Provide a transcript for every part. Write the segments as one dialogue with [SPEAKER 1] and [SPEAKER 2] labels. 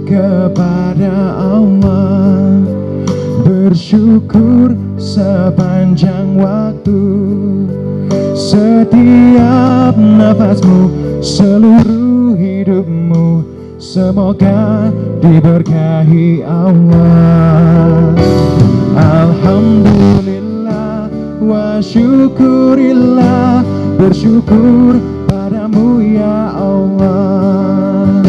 [SPEAKER 1] kepada Allah, bersyukur sepanjang waktu, setiap nafasmu, seluruh hidupmu, semoga diberkahi Allah. Alhamdulillah wa syukurillah, bersyukur padamu ya Allah.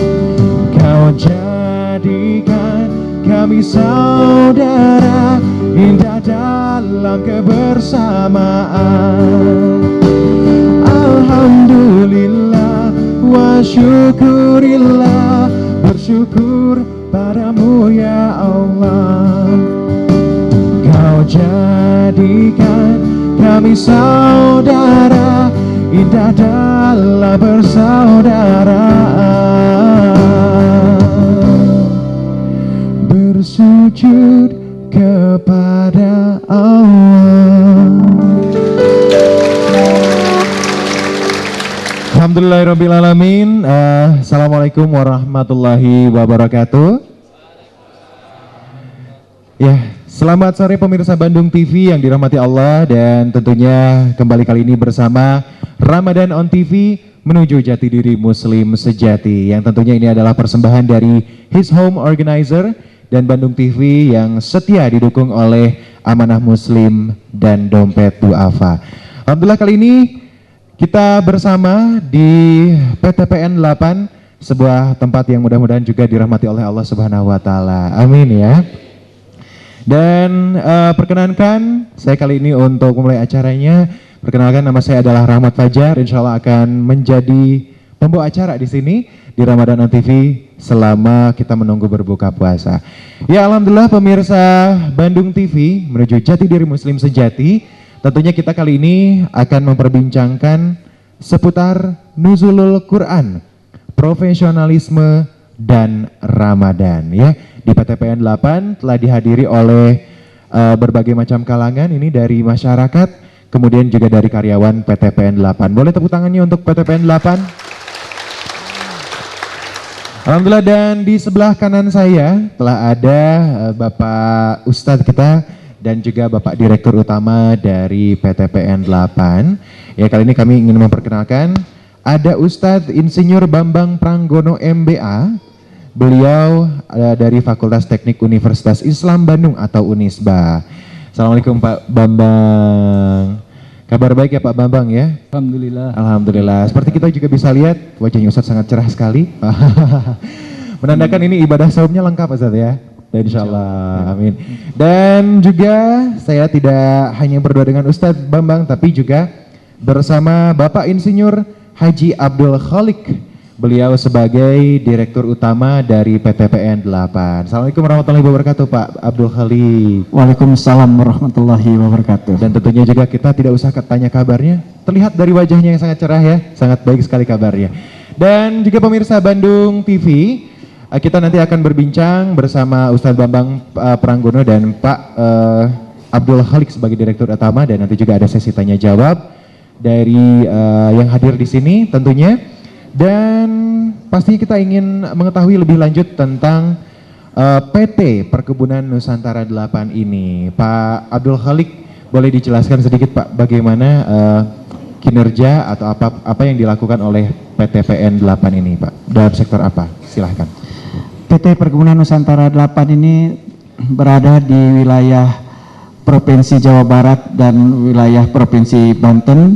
[SPEAKER 1] Kau jadikan kami saudara, indah dalam kebersamaan. Alhamdulillah wa syukurillah, bersyukur padamu ya Allah. Kau jadikan kami saudara, indah dalam persaudaraan, bersujud kepada Allah. Alhamdulillahirrabbilalamin. Assalamualaikum warahmatullahi wabarakatuh. Ya, selamat sore pemirsa Bandung TV yang dirahmati Allah, dan tentunya kembali kali ini bersama Ramadan on TV menuju jati diri Muslim sejati, yang tentunya ini adalah persembahan dari His Home Organizer dan Bandung TV yang setia didukung oleh Amanah Muslim dan Dompet Duafa. Alhamdulillah kali ini kita bersama di PTPN 8, sebuah tempat yang mudah-mudahan juga dirahmati oleh Allah Subhanahu wa taala. Amin ya. Dan perkenankan saya kali ini untuk memulai acaranya. Perkenalkan, nama saya adalah Rahmat Fajar. Insya Allah akan menjadi pembawa acara di sini di Ramadan on TV selama kita menunggu berbuka puasa. Ya, alhamdulillah pemirsa Bandung TV menuju jati diri Muslim sejati. Tentunya kita kali ini akan memperbincangkan seputar nuzulul Quran, profesionalisme dan Ramadan ya. Di PTPN 8 telah dihadiri oleh berbagai macam kalangan, ini dari masyarakat, kemudian juga dari karyawan PTPN 8. Boleh tepuk tangannya untuk PTPN 8. Alhamdulillah, dan di sebelah kanan saya telah ada Bapak Ustadz kita dan juga Bapak Direktur Utama dari PTPN 8. Ya, kali ini kami ingin memperkenalkan ada Ustadz Insinyur Bambang Pranggono MBA. Beliau dari Fakultas Teknik Universitas Islam Bandung atau Unisba. Assalamualaikum Pak Bambang. Kabar baik ya Pak Bambang ya?
[SPEAKER 2] Alhamdulillah.
[SPEAKER 1] Alhamdulillah. Seperti kita juga bisa lihat wajahnya Ustadz sangat cerah sekali. Menandakan ini ibadah saumnya lengkap Ustadz ya. Dan insyaallah, amin. Dan juga saya tidak hanya berdua dengan Ustadz Bambang, tapi juga bersama Bapak Insinyur Haji Abdul Khalik. Beliau sebagai Direktur Utama dari PTPN 8. Assalamualaikum warahmatullahi wabarakatuh Pak Abdul Khalik.
[SPEAKER 2] Waalaikumsalam warahmatullahi wabarakatuh.
[SPEAKER 1] Dan tentunya juga kita tidak usah tanya kabarnya, terlihat dari wajahnya yang sangat cerah ya, sangat baik sekali kabarnya. Dan juga pemirsa Bandung TV, kita nanti akan berbincang bersama Ustadz Bambang Pranggono dan Pak Abdul Khalik sebagai Direktur Utama, dan nanti juga ada sesi tanya jawab dari yang hadir di sini tentunya. Dan pastinya kita ingin mengetahui lebih lanjut tentang PT Perkebunan Nusantara 8 ini. Pak Abdul Khalik, boleh dijelaskan sedikit Pak bagaimana kinerja atau apa yang dilakukan oleh PTPN 8 ini Pak, dalam sektor apa? Silahkan.
[SPEAKER 2] PT Perkebunan Nusantara 8 ini berada di wilayah Provinsi Jawa Barat dan wilayah Provinsi Banten,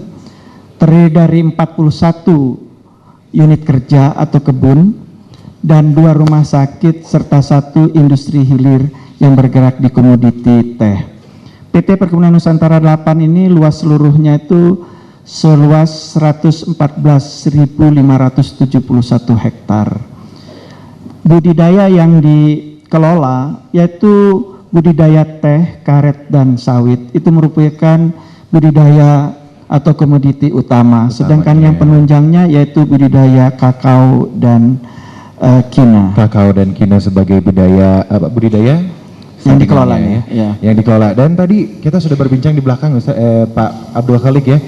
[SPEAKER 2] terdiri dari 41 unit kerja atau kebun dan 2 rumah sakit serta 1 industri hilir yang bergerak di komoditi teh. PT Perkebunan Nusantara 8 ini luas seluruhnya itu seluas 114.571 hektar. Budidaya yang dikelola yaitu budidaya teh, karet, dan sawit. Itu merupakan budidaya atau komoditi utama. Sedangkan yang penunjangnya yaitu budidaya kakao dan kina.
[SPEAKER 1] Kakao dan kina sebagai budidaya
[SPEAKER 2] yang dikelola ya.
[SPEAKER 1] Yang dikelola. Dan tadi kita sudah berbincang di belakang Pak Abdul Khalik ya.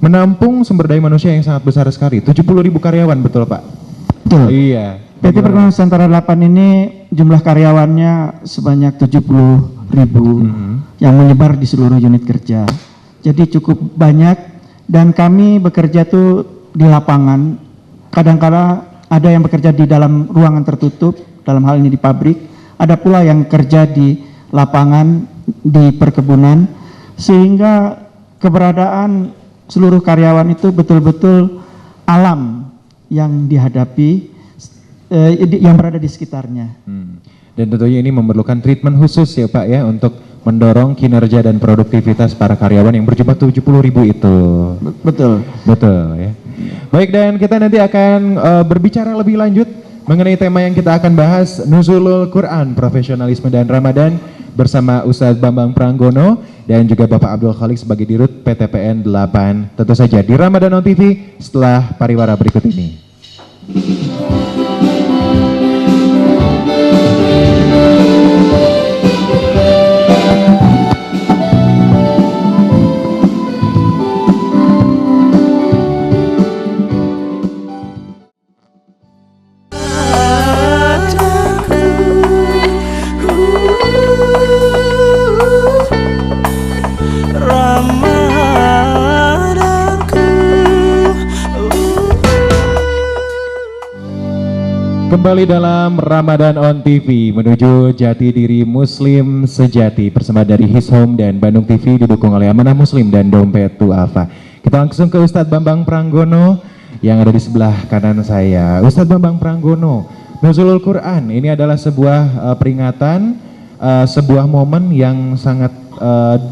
[SPEAKER 1] Menampung sumber daya manusia yang sangat besar sekali. 70.000 karyawan, betul Pak?
[SPEAKER 2] Betul.
[SPEAKER 1] Iya.
[SPEAKER 2] PT Perkebunan Nusantara 8 ini jumlah karyawannya sebanyak 70.000 yang menyebar di seluruh unit kerja. Jadi cukup banyak dan kami bekerja tuh di lapangan. Kadang-kala ada yang bekerja di dalam ruangan tertutup, dalam hal ini di pabrik. Ada pula yang kerja di lapangan, di perkebunan, sehingga keberadaan seluruh karyawan itu betul-betul alam yang dihadapi, yang berada di sekitarnya.
[SPEAKER 1] Dan tentunya ini memerlukan treatment khusus ya Pak ya untuk mendorong kinerja dan produktivitas para karyawan yang berjumlah 70.000 itu.
[SPEAKER 2] Betul.
[SPEAKER 1] Betul ya. Baik, dan kita nanti akan berbicara lebih lanjut mengenai tema yang kita akan bahas, Nuzulul Quran, Profesionalisme dan Ramadan, bersama Ustadz Bambang Pranggono dan juga Bapak Abdul Khalik sebagai Dirut PTPN 8. Tentu saja di Ramadan on TV setelah pariwara berikut ini. Kembali dalam Ramadan on TV menuju jati diri Muslim sejati bersama dari His Home dan Bandung TV didukung oleh Amanah Muslim dan Dompet Duafa. Kita langsung ke Ustadz Bambang Pranggono yang ada di sebelah kanan saya. Ustadz Bambang Pranggono, Nuzulul Quran ini adalah sebuah peringatan, sebuah momen yang sangat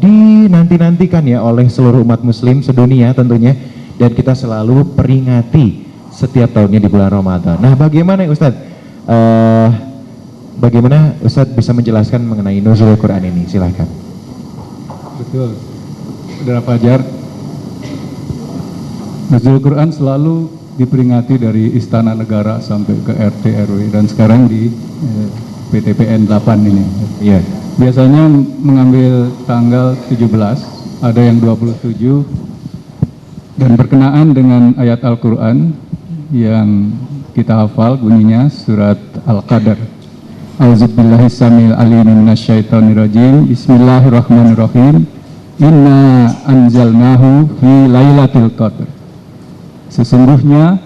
[SPEAKER 1] dinanti-nantikan ya oleh seluruh umat Muslim sedunia tentunya, dan kita selalu peringati setiap tahunnya di bulan Ramadan. Nah, bagaimana Ustadz? Bagaimana Ustadz bisa menjelaskan mengenai Nuzulul Quran ini? Silahkan.
[SPEAKER 3] Betul, Saudara Fajar. Nuzulul Quran selalu diperingati dari Istana Negara sampai ke RT RW dan sekarang di PTPN 8 ini.
[SPEAKER 1] Iya.
[SPEAKER 3] Biasanya mengambil tanggal 17, ada yang 27, dan berkenaan dengan ayat Al-Quran yang kita hafal bunyinya surat Al-Qadar. Auzubillahi samil alim minasyaitonirrajim. Bismillahirrahmanirrahim. Inna anzalnahu fi lailatul qadar. Sesungguhnya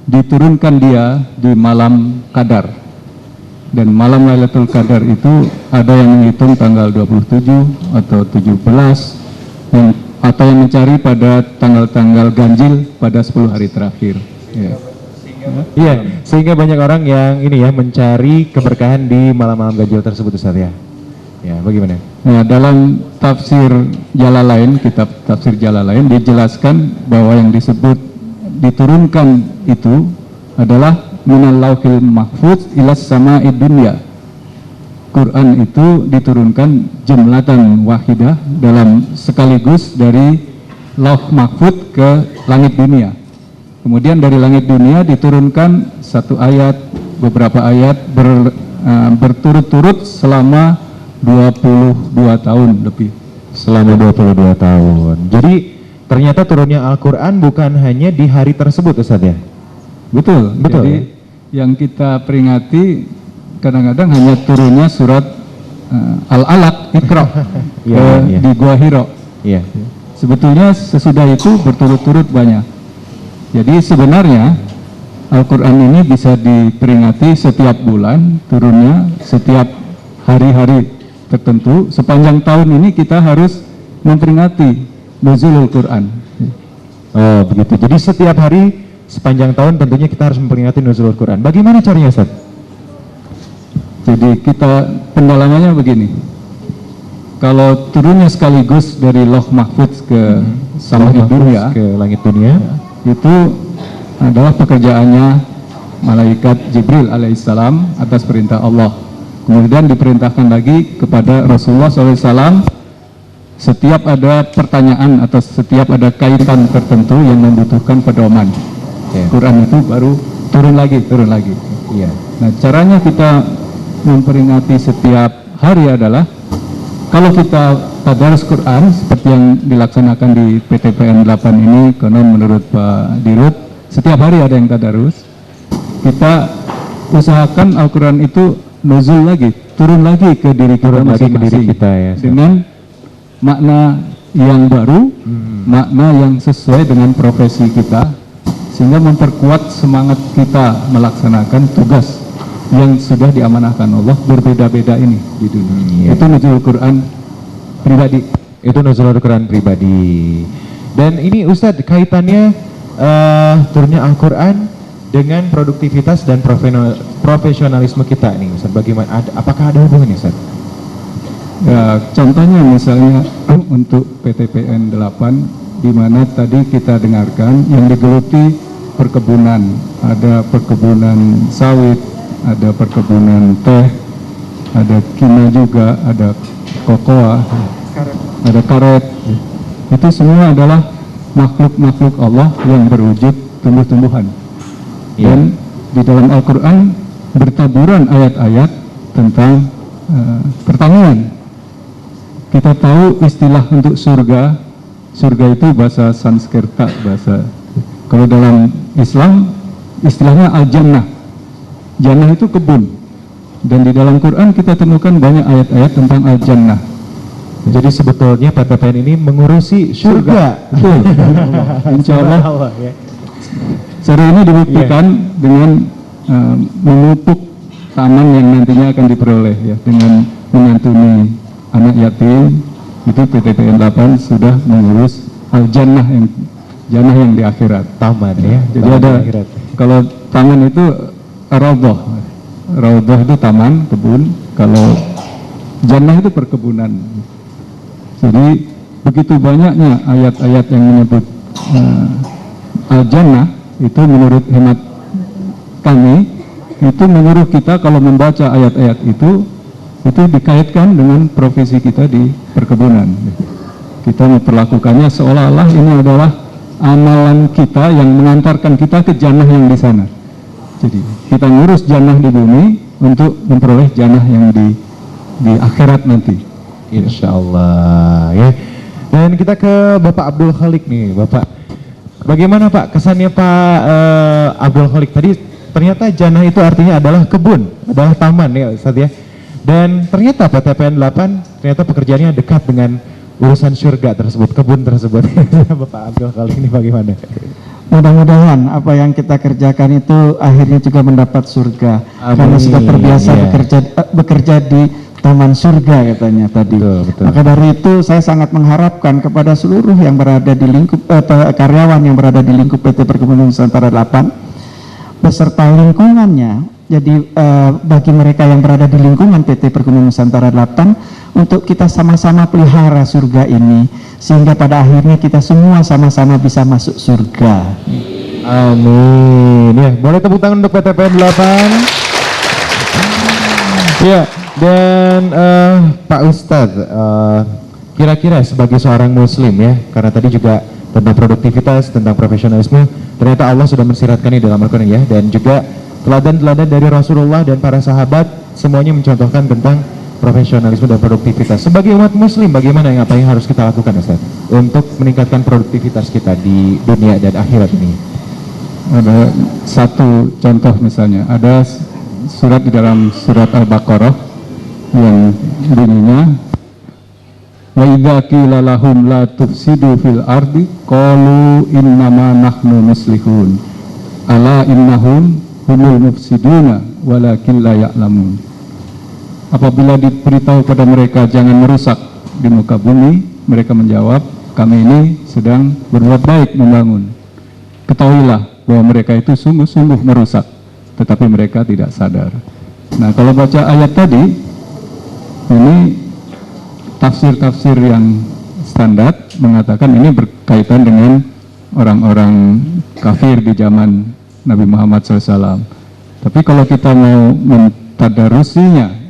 [SPEAKER 3] diturunkan dia di malam Qadar. Dan malam Lailatul Qadar itu ada yang menghitung tanggal 27 atau 17 atau yang mencari pada tanggal-tanggal ganjil pada 10 hari terakhir.
[SPEAKER 1] Iya, sehingga banyak orang yang ini ya mencari keberkahan di malam-malam ganjil tersebut Ustaz ya. Ya, bagaimana?
[SPEAKER 3] Nah, dalam tafsir Jalalain, kitab tafsir Jalalain dijelaskan bahwa yang disebut diturunkan itu adalah minal lauhil mahfuz ilas sama'id dunya. Quran itu diturunkan jumlatan wahidah dalam sekaligus dari lauh mahfuz ke langit dunia. Kemudian dari langit dunia diturunkan satu ayat, beberapa ayat berturut-turut selama 22 tahun lebih.
[SPEAKER 1] Selama 22 tahun. Jadi ternyata turunnya Al-Quran bukan hanya di hari tersebut Ustaz ya?
[SPEAKER 3] Betul.
[SPEAKER 1] Betul.
[SPEAKER 3] Jadi yang kita peringati kadang-kadang hanya turunnya surat Al-Alaq, Iqra di Gua Hiro.
[SPEAKER 1] Iya.
[SPEAKER 3] Sebetulnya sesudah itu berturut-turut banyak. Jadi sebenarnya Al-Quran ini bisa diperingati setiap bulan turunnya, setiap hari-hari tertentu. Sepanjang tahun ini kita harus memperingati Nuzulul Quran.
[SPEAKER 1] Oh begitu. Jadi setiap hari sepanjang tahun tentunya kita harus memperingati Nuzulul Quran. Bagaimana caranya Ustaz?
[SPEAKER 3] Jadi kita pendalamannya begini. Kalau turunnya sekaligus dari Lauh Mahfuz ke sama'id dunya,
[SPEAKER 1] ke langit dunia,
[SPEAKER 3] itu adalah pekerjaannya malaikat Jibril alaihissalam atas perintah Allah. Kemudian diperintahkan lagi kepada Rasulullah SAW setiap ada pertanyaan atau setiap ada kaitan tertentu yang membutuhkan pedoman. Quran itu baru turun lagi.
[SPEAKER 1] Iya.
[SPEAKER 3] Nah, caranya kita memperingati setiap hari adalah kalau kita tadarus Quran seperti yang dilaksanakan di PTPN 8 ini, karena menurut Pak Dirut setiap hari ada yang tadarus. kita usahakan Al-Quran itu nuzul lagi, turun lagi ke diri kita
[SPEAKER 1] Turun lagi ke diri
[SPEAKER 3] masing-masing
[SPEAKER 1] kita ya, Ustaz.
[SPEAKER 3] dengan makna yang baru, makna yang sesuai dengan profesi kita, sehingga memperkuat semangat kita melaksanakan tugas yang sudah diamanahkan Allah berbeda-beda ini di dunia. Itu nuzul Quran pribadi.
[SPEAKER 1] Itu nuzul Al-Quran pribadi. Dan ini Ustadz kaitannya turunnya Al-Quran dengan produktivitas dan profesionalisme kita nih Ustadz. Bagaimana? Apakah ada hubungannya Ustadz?
[SPEAKER 3] Ya, contohnya misalnya untuk PTPN 8, di mana tadi kita dengarkan yang digeluti perkebunan, ada perkebunan sawit, ada perkebunan teh, ada kimia juga, ada kokoa, ada karet. Itu semua adalah makhluk-makhluk Allah yang berwujud tumbuh-tumbuhan. Dan di dalam Al-Quran bertaburan ayat-ayat tentang pertanian. Kita tahu istilah untuk surga, surga itu bahasa Sanskerta, bahasa. Kalau dalam Islam istilahnya al-jannah. Jannah itu kebun. Dan di dalam Quran kita temukan banyak ayat-ayat tentang al-jannah.
[SPEAKER 1] Jadi sebetulnya PTPN ini mengurusi surga.
[SPEAKER 3] Betul. Insya Allah. Cara ini dibuktikan dengan memupuk taman yang nantinya akan diperoleh ya, dengan menyantuni anak yatim. Itu PTPN 8 sudah mengurus al-jannah yang di akhirat.
[SPEAKER 1] Taman ya.
[SPEAKER 3] Jadi
[SPEAKER 1] taman
[SPEAKER 3] ada
[SPEAKER 1] akhirat.
[SPEAKER 3] kalau taman itu raudhah. Raudhah itu taman, kebun. Kalau jannah itu perkebunan. Jadi begitu banyaknya ayat-ayat yang menyebut al-jannah, itu menurut hemat kami, itu menyuruh kita kalau membaca ayat-ayat itu dikaitkan dengan profesi kita di perkebunan. Kita memperlakukannya seolah-olah ini adalah amalan kita yang mengantarkan kita ke jannah yang di sana. Jadi kita ngurus jannah di bumi untuk memperoleh jannah yang di akhirat nanti.
[SPEAKER 1] Insya Allah ya. Dan kita ke Bapak Abdul Khalik nih, Bapak. Bagaimana Pak kesannya Pak Abdul Khalik tadi? Ternyata jannah itu artinya adalah kebun, adalah taman ya Ustaz ya. Dan ternyata PTPN 8 ternyata pekerjaannya dekat dengan urusan surga tersebut, kebun tersebut. Bapak Abdul Khalik ini bagaimana?
[SPEAKER 2] Mudah-mudahan apa yang kita kerjakan itu akhirnya juga mendapat surga.
[SPEAKER 1] Amin.
[SPEAKER 2] Karena sudah terbiasa
[SPEAKER 1] Iya.
[SPEAKER 2] bekerja di taman surga katanya tadi.
[SPEAKER 1] Betul.
[SPEAKER 2] Maka dari itu saya sangat mengharapkan kepada seluruh yang berada di lingkup karyawan yang berada di lingkup PT Perkebunan Nusantara 8 beserta lingkungannya. Jadi bagi mereka yang berada di lingkungan PT Perkebunan Nusantara 8 untuk kita sama-sama pelihara surga ini sehingga pada akhirnya kita semua sama-sama bisa masuk surga.
[SPEAKER 1] Amin. Ya, boleh tepuk tangan untuk PTPN 8. Ya, dan Pak Ustadz, kira-kira sebagai seorang Muslim ya, karena tadi juga tentang produktivitas, tentang profesionalisme, ternyata Allah sudah mensiratkannya dalam Al-Quran ya, dan juga teladan-teladan dari Rasulullah dan para sahabat semuanya mencontohkan tentang profesionalisme dan produktivitas. Sebagai umat Muslim, bagaimana yang apa yang harus kita lakukan Ustaz untuk meningkatkan produktivitas kita di dunia dan akhirat ini?
[SPEAKER 3] Ada satu contoh misalnya, ada surat di dalam surat Al-Baqarah yang bunyinya wa idza qila lahum la tufsidu fil ardi qalu innama nahnu muslihun ala innahum humul mufsiduna walakin la ya'lamun. Apabila diberitahu pada mereka jangan merusak di muka bumi, mereka menjawab kami ini sedang berbuat baik membangun. Ketahuilah bahwa mereka itu sungguh-sungguh merusak, tetapi mereka tidak sadar. Nah, kalau baca ayat tadi, ini tafsir-tafsir yang standar mengatakan ini berkaitan dengan orang-orang kafir di zaman Nabi Muhammad SAW. Tapi kalau kita mau mentadarusinya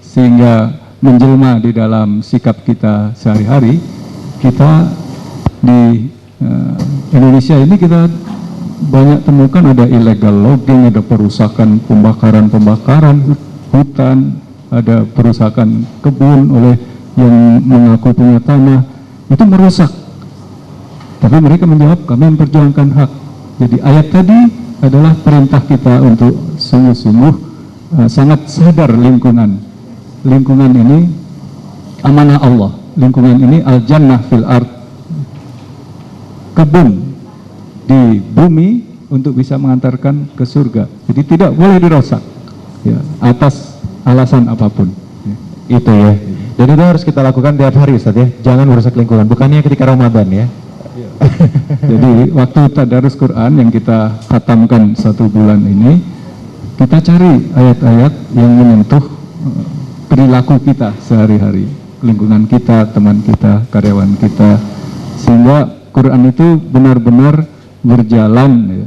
[SPEAKER 3] sehingga menjelma di dalam sikap kita sehari-hari, kita di Indonesia ini kita banyak temukan ada illegal logging, ada perusakan pembakaran hutan, ada perusakan kebun oleh yang mengaku punya tanah, itu merusak. Tapi mereka menjawab kami memperjuangkan hak. Jadi ayat tadi adalah perintah kita untuk sungguh-sungguh sangat sadar lingkungan. Lingkungan ini amanah Allah. Lingkungan ini al-jannah fil ard, kebun di bumi untuk bisa mengantarkan ke surga. Jadi tidak boleh dirusak ya, atas alasan apapun.
[SPEAKER 1] Itu ya. Dan itu harus kita lakukan tiap hari Ustaz ya. Jangan merusak lingkungan. Bukannya ketika Ramadan ya.
[SPEAKER 3] Jadi waktu tadarus Quran yang kita khatamkan 1 bulan ini, kita cari ayat-ayat yang menyentuh perilaku kita sehari-hari, lingkungan kita, teman kita, karyawan kita, sehingga Quran itu benar-benar berjalan ya,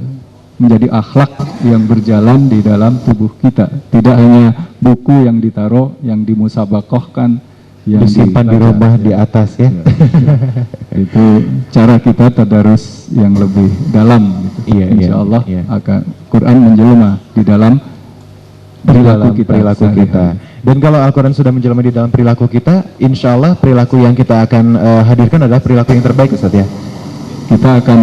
[SPEAKER 3] menjadi akhlak yang berjalan di dalam tubuh kita, tidak hanya buku yang ditaruh, yang dimusabakohkan, yang
[SPEAKER 1] disimpan di rumah di atas ya.
[SPEAKER 3] Itu cara kita tadarus yang lebih dalam gitu.
[SPEAKER 1] Iya,
[SPEAKER 3] Insya Allah
[SPEAKER 1] iya.
[SPEAKER 3] akan Quran menjelma di dalam perilaku kita.
[SPEAKER 1] Dan kalau Al-Quran sudah menjelma di dalam perilaku kita, insya Allah perilaku yang kita akan hadirkan adalah perilaku yang terbaik Ustaz ya.
[SPEAKER 3] Kita akan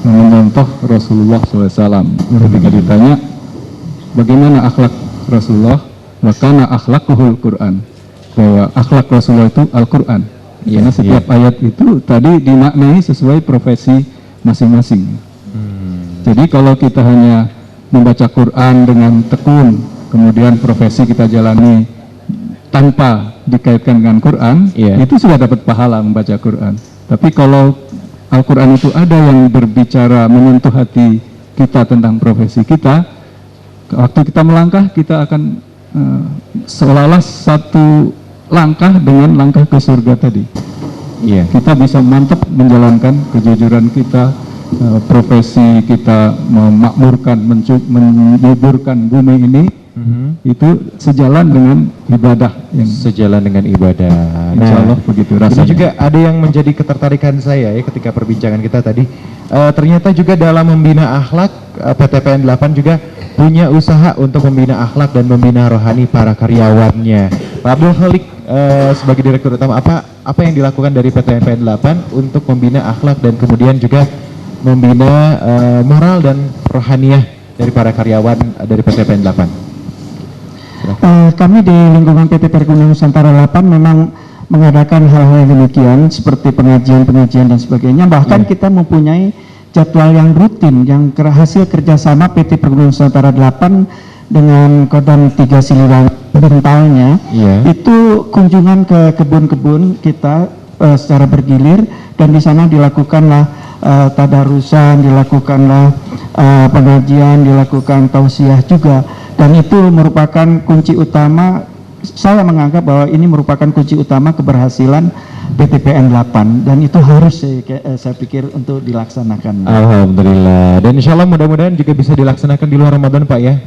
[SPEAKER 3] mencontoh Rasulullah SAW. Ketika ditanya bagaimana akhlak Rasulullah, makana akhlakuhul Quran, bahwa akhlak Rasulullah itu Al-Quran. Karena setiap ayat itu tadi dimaknai sesuai profesi masing-masing. Jadi kalau kita hanya membaca Quran dengan tekun, kemudian profesi kita jalani tanpa dikaitkan dengan Quran, itu sudah dapat pahala membaca Quran. Tapi kalau Al-Quran itu ada yang berbicara menyentuh hati kita tentang profesi kita, waktu kita melangkah kita akan seolah-olah satu langkah dengan langkah ke surga tadi. Kita bisa mantap menjalankan kejujuran kita, profesi kita, memakmurkan, menyuburkan bumi ini, itu sejalan dengan ibadah yang
[SPEAKER 1] sejalan dengan ibadah.
[SPEAKER 3] Insya Allah begitu rasanya.
[SPEAKER 1] Ini juga ada yang menjadi ketertarikan saya ya ketika perbincangan kita tadi. Ternyata juga dalam membina akhlak, PTPN 8 juga punya usaha untuk membina akhlak dan membina rohani para karyawannya. Pak Abdul Khalik sebagai direktur utama, apa yang dilakukan dari PTPN 8 untuk membina akhlak dan kemudian juga membina moral dan rohaniah dari para karyawan dari PTPN 8?
[SPEAKER 2] Kami di lingkungan PT Perkebunan Nusantara 8 memang mengadakan hal-hal yang demikian seperti pengajian-pengajian dan sebagainya. Bahkan kita mempunyai jadwal yang rutin yang hasil kerjasama PT Perkebunan Nusantara 8 dengan Kodam 3 Siliwangi Bentalnya. Itu kunjungan ke kebun-kebun kita secara bergilir, dan di sana dilakukanlah tadarusan, dilakukanlah pengajian, dilakukan tausiah juga. Dan itu merupakan kunci utama, saya menganggap bahwa ini merupakan kunci utama keberhasilan PTPN 8, dan itu harus saya pikir untuk dilaksanakan.
[SPEAKER 1] Alhamdulillah. Dan insya Allah mudah-mudahan juga bisa dilaksanakan di luar Ramadan Pak ya.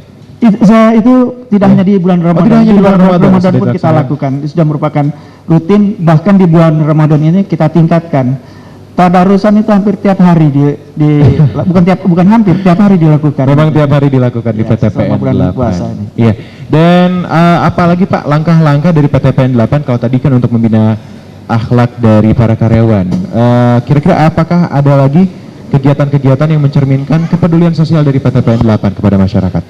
[SPEAKER 2] Itu tidak hanya di bulan Ramadan,
[SPEAKER 1] tidak hanya di bulan Ramadan
[SPEAKER 2] pun kita lakukan. Itu sudah merupakan rutin, bahkan di bulan Ramadan ini kita tingkatkan. Tadarusan itu hampir tiap hari bukan hampir, tiap hari dilakukan.
[SPEAKER 1] Memang tiap hari dilakukan di PTPN 8. Iya. Dan apalagi Pak langkah-langkah dari PTPN 8 kalau tadi kan untuk membina akhlak dari para karyawan. Kira-kira apakah ada lagi kegiatan-kegiatan yang mencerminkan kepedulian sosial dari PTPN 8 kepada masyarakat?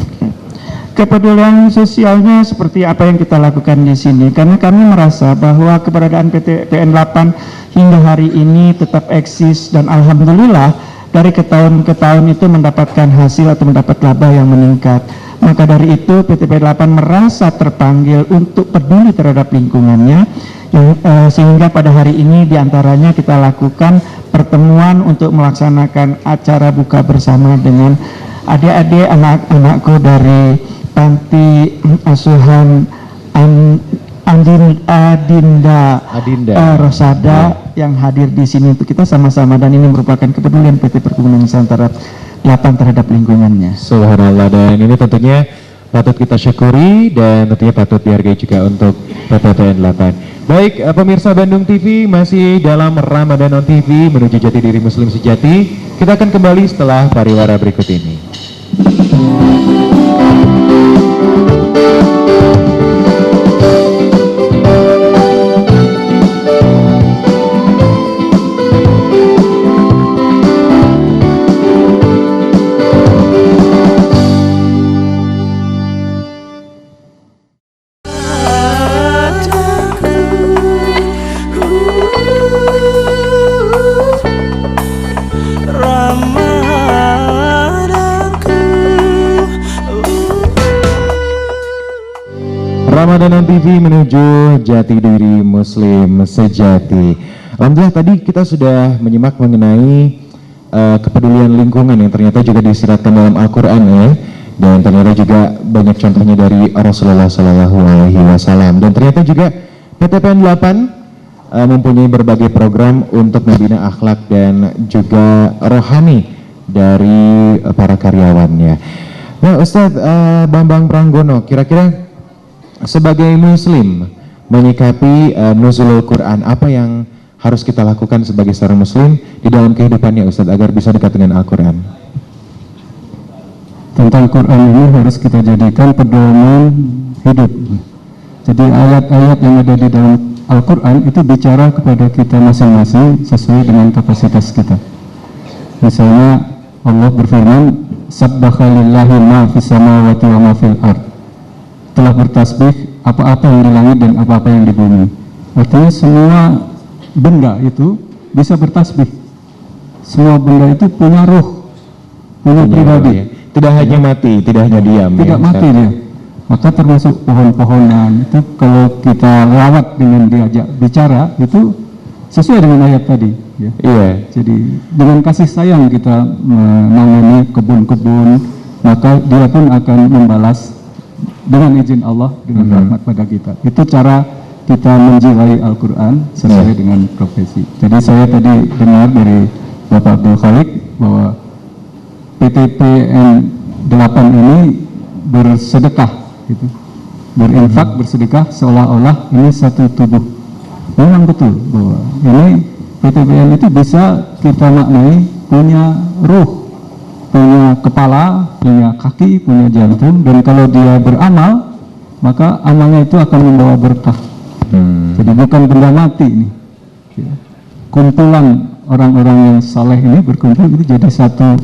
[SPEAKER 2] Kepedulian sosialnya seperti apa yang kita lakukan di sini, karena kami merasa bahwa keberadaan PTPN 8 hingga hari ini tetap eksis, dan alhamdulillah dari ke tahun ke tahun itu mendapatkan hasil atau mendapat laba yang meningkat. Maka dari itu PTPN 8 merasa terpanggil untuk peduli terhadap lingkungannya, sehingga pada hari ini diantaranya kita lakukan pertemuan untuk melaksanakan acara buka bersama dengan adik-adik anak-anakku dari panti asuhan Adinda Rosada yang hadir di sini untuk kita sama-sama, dan ini merupakan kepedulian PT Perkebunan Nusantara 8 terhadap lingkungannya.
[SPEAKER 1] Subhanallah, dan ini tentunya patut kita syukuri dan tentunya patut dihargai juga untuk PTPN 8. Baik, pemirsa Bandung TV, masih dalam Ramadan on TV menuju jati diri Muslim sejati. Kita akan kembali setelah pariwara berikut ini. Ramadan on TV menuju jati diri Muslim sejati. Alhamdulillah tadi kita sudah menyimak mengenai kepedulian lingkungan yang ternyata juga disiratkan dalam Al-Quran ya. Dan ternyata juga banyak contohnya dari Rasulullah SAW. Dan ternyata juga PTPN 8 mempunyai berbagai program untuk membina akhlak dan juga rohani dari para karyawannya. Nah Ustadz Bambang Pranggono, kira-kira sebagai Muslim menyikapi nuzulul Quran, apa yang harus kita lakukan sebagai seorang Muslim di dalam kehidupannya Ustadz agar bisa dekat dengan Al-Quran?
[SPEAKER 3] Tentang Quran ini harus kita jadikan pedoman hidup. Jadi ayat-ayat yang ada di dalam Al-Quran itu bicara kepada kita masing-masing sesuai dengan kapasitas kita. Misalnya Allah berfirman, Sabbaha lillahi ma fis samawati wa ma fil ard. Telah bertasbih apa-apa yang di langit dan apa-apa yang di bumi. Artinya semua benda itu bisa bertasbih. Semua benda itu punya ruh, punya pribadi.
[SPEAKER 1] Ya. Tidak hanya mati, tidak hanya diam.
[SPEAKER 3] Tidak
[SPEAKER 1] ya,
[SPEAKER 3] mati dia. Maka termasuk pohon-pohonan itu kalau kita rawat dengan diajak bicara itu sesuai dengan ayat tadi. Ya.
[SPEAKER 1] Iya.
[SPEAKER 3] Jadi dengan kasih sayang kita menangani kebun-kebun, maka dia pun akan membalas dengan izin Allah dengan rahmat pada kita. Itu cara kita menjiwai Al-Quran sesuai dengan profesi. Jadi saya tadi dengar dari Bapak Abdul Khalik bahwa PTPN 8 ini bersedekah, gitu. Berinfak, bersedekah seolah-olah ini satu tubuh. Memang betul bahwa ini PTPN itu bisa kita maknai punya ruh, punya kepala, punya kaki, punya jantung, dan kalau dia beramal, maka amalnya itu akan membawa berkah. Jadi bukan benda mati ini. Kumpulan orang-orang yang saleh ini berkumpul itu jadi satu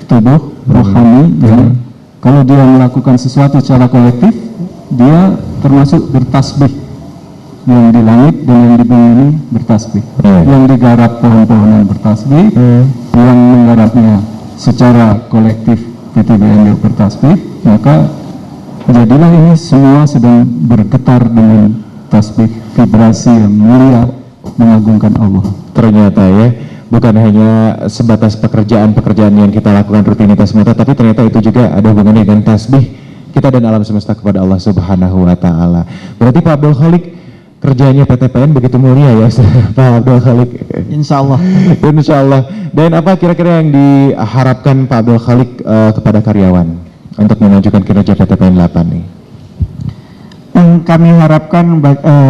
[SPEAKER 3] tubuh rohani yang kalau dia melakukan sesuatu secara kolektif, dia termasuk bertasbih. Yang di langit dan yang di bumi ini bertasbih. Yang digarap pohon-pohonan bertasbih, yang menggarapnya secara kolektif PTBN bertasbih, maka jadilah ini semua sedang bergetar dengan tasbih, vibrasi yang mulia mengagungkan Allah.
[SPEAKER 1] Ternyata ya, bukan hanya sebatas pekerjaan-pekerjaan yang kita lakukan rutinitas semata, tapi ternyata itu juga ada hubungannya dengan tasbih kita dan alam semesta kepada Allah Subhanahu wa Ta'ala. Berarti Pak Abdul Khalik kerjanya PTPN begitu mulia ya, Pak Abdul Khalik.
[SPEAKER 2] Insya Allah.
[SPEAKER 1] Insya Allah. Dan apa kira-kira yang diharapkan Pak Abdul Khalik kepada karyawan untuk memajukan kinerja PTPN 8 nih?
[SPEAKER 2] Yang kami harapkan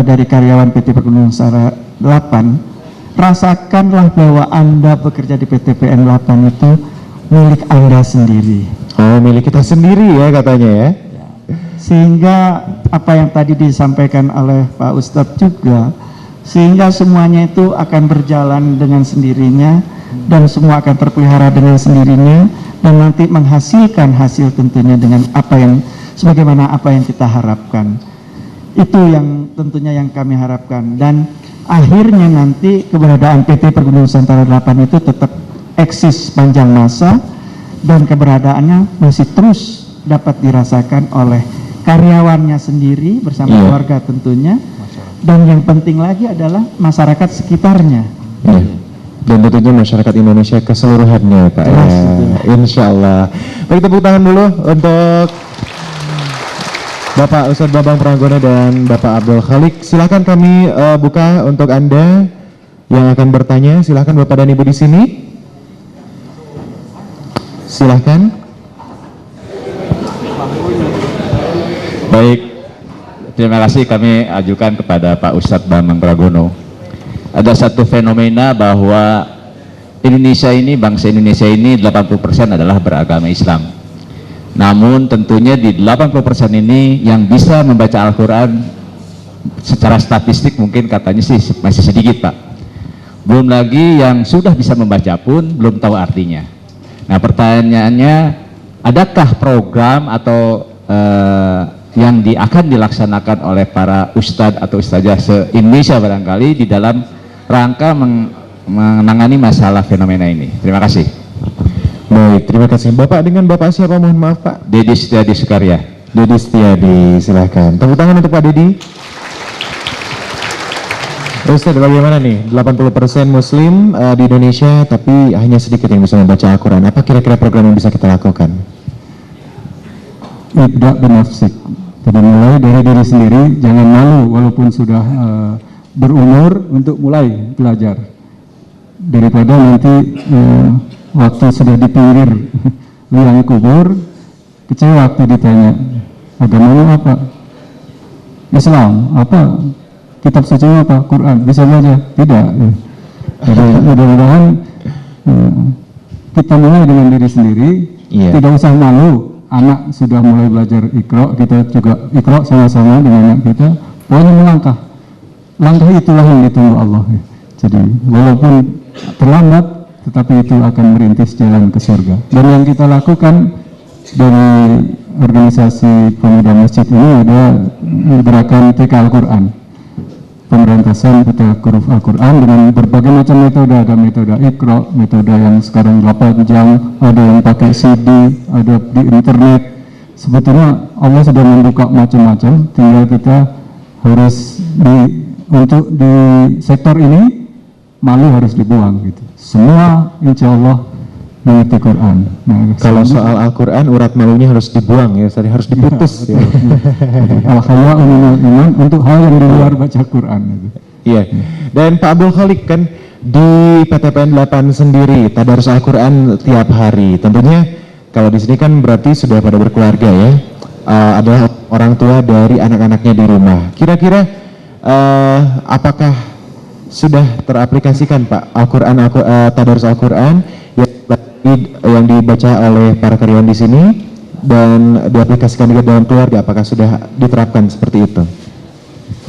[SPEAKER 2] dari karyawan PT Perkebunan Nusantara 8, rasakanlah bahwa Anda bekerja di PTPN 8 itu milik Anda sendiri.
[SPEAKER 1] Oh, milik kita sendiri ya katanya ya.
[SPEAKER 2] Sehingga apa yang tadi disampaikan oleh Pak Ustadz juga, sehingga semuanya itu akan berjalan dengan sendirinya dan semua akan terpelihara dengan sendirinya dan nanti menghasilkan hasil tentunya dengan apa yang sebagaimana apa yang kita harapkan. Itu yang tentunya yang kami harapkan, dan akhirnya nanti keberadaan PT Perkebunan Nusantara 8 itu tetap eksis panjang masa dan keberadaannya masih terus dapat dirasakan oleh karyawannya sendiri bersama keluarga tentunya, dan yang penting lagi adalah masyarakat sekitarnya.
[SPEAKER 1] Dan tentunya masyarakat Indonesia keseluruhannya Pak.
[SPEAKER 2] Jelas,
[SPEAKER 1] Insya Allah. Baik, tepuk tangan dulu untuk Bapak Ustadz Bambang Pranggono dan Bapak Abdul Khalik. Silakan kami buka untuk Anda yang akan bertanya. Silakan Bapak dan Ibu di sini. Silakan.
[SPEAKER 4] Baik, terima kasih kami ajukan kepada Pak Ustadz Bambang Pranggono. Ada satu fenomena bahwa Indonesia ini, bangsa Indonesia ini 80% adalah beragama Islam. Namun tentunya di 80% ini yang bisa membaca Al-Quran secara statistik mungkin katanya sih masih sedikit Pak. Belum lagi yang sudah bisa membaca pun belum tahu artinya. Nah pertanyaannya, adakah program atau yang akan dilaksanakan oleh para ustadz atau ustazah se-Indonesia barangkali di dalam rangka menangani masalah fenomena ini? Terima kasih.
[SPEAKER 1] Baik, terima kasih. Bapak dengan Bapak siapa, mohon maaf Pak?
[SPEAKER 4] Dedi Setiadi Sukarya.
[SPEAKER 1] Dedi Setiadi, silahkan. Tepuk tangan untuk Pak Dedi. Ustaz, bagaimana nih? 80% Muslim di Indonesia, tapi hanya sedikit yang bisa membaca Al-Quran. Apa kira-kira program yang bisa kita lakukan?
[SPEAKER 3] Ibda' binafsik. Jadi mulai dari diri sendiri, jangan malu walaupun sudah berumur untuk mulai belajar. Daripada nanti waktu sudah di pinggir liang kubur, kecewa waktu ditanya, agamamu apa? Islam, apa? Kitab suci apa? Quran, bisa belajar? Tidak. Jadi mudah-mudahan kita mulai dengan diri sendiri, tidak usah malu. Anak sudah mulai belajar Iqra, kita juga Iqra sama-sama dengan anak kita, pokoknya melangkah. Langkah itulah yang ditunggu Allah. Jadi walaupun terlambat, tetapi itu akan merintis jalan ke surga. Dan yang kita lakukan dari organisasi pemuda masjid ini ada gerakan TK Al-Quran, pemberantasan buta huruf Al-Quran dengan berbagai macam metode. Ada metode Iqra, metode yang sekarang 8 jam, ada yang pakai CD, ada di internet. Sebetulnya Allah sudah membuka macam-macam, tinggal kita harus untuk di sektor ini malu harus dibuang gitu. Semua insya Allah mengerti Quran. Nah,
[SPEAKER 1] kalau soal Al-Quran, urat malunya harus dibuang ya, harus diputus. Ya.
[SPEAKER 3] Al-Khaya iman untuk hal yang di luar baca Quran. Gitu.
[SPEAKER 1] Iya. Dan Pak Abdul Khalik kan di PTPN 8 sendiri tadarus Al-Quran tiap hari. Tentunya kalau di sini kan berarti sudah pada berkeluarga ya. Adalah orang tua dari anak-anaknya di rumah. Kira-kira apakah sudah teraplikasikan Pak Al-Quran, tadarus Al-Quran yang dibaca oleh para karyawan di sini dan diaplikasikan juga dalam keluarga? Apakah sudah diterapkan seperti itu?